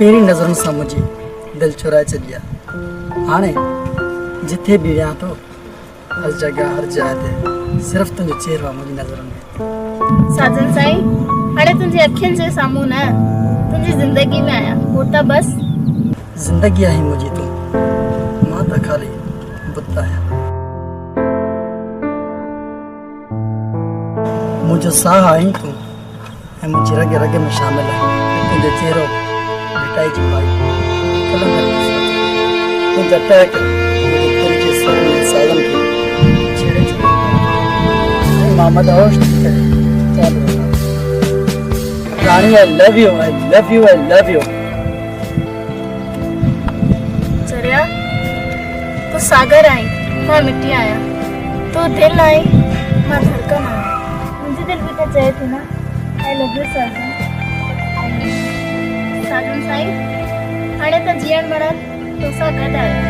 Peri नज़रुनि सां मुंहिंजी दिलि चुराए छॾी आहे। हाणे जिथे बि वियां थो हर जगह हर जाइ ते सिर्फ़ु तुंहिंजो चेहरो आहे मुंहिंजी नज़रुनि में। साजन साईं, हाणे तुंहिंजी अखियुनि जे साम्हूं न, तुंहिंजी ज़िंदगी में आहियां। हो त बस ज़िंदगी आहे मुंहिंजी तूं, मां त ख़ाली बुत आहियां। मुंहिंजो साह आहीं तूं ऐं मुंहिंजी रग रग में शामिल आहे। तुंहिंजो चेहरो मिटाइजी पाई तुंहिंजा टहक मुंहिंजे दिलि जे सभिनी साज़नि खे छेड़े छॾियो ऐं मां मदहोश थी करे चालू रहां। Rani, I love you, I love you, I love you. चरिया, तू सागर आहीं, मां मिटी आहियां। तू दिलि आहीं, मां धड़कन आहियां। मुंहिंजी दिलि बि त चए थी न, आई लव यू साजन। साजन साईं, हाणे त जीअण मरण तोसां गॾु आहे।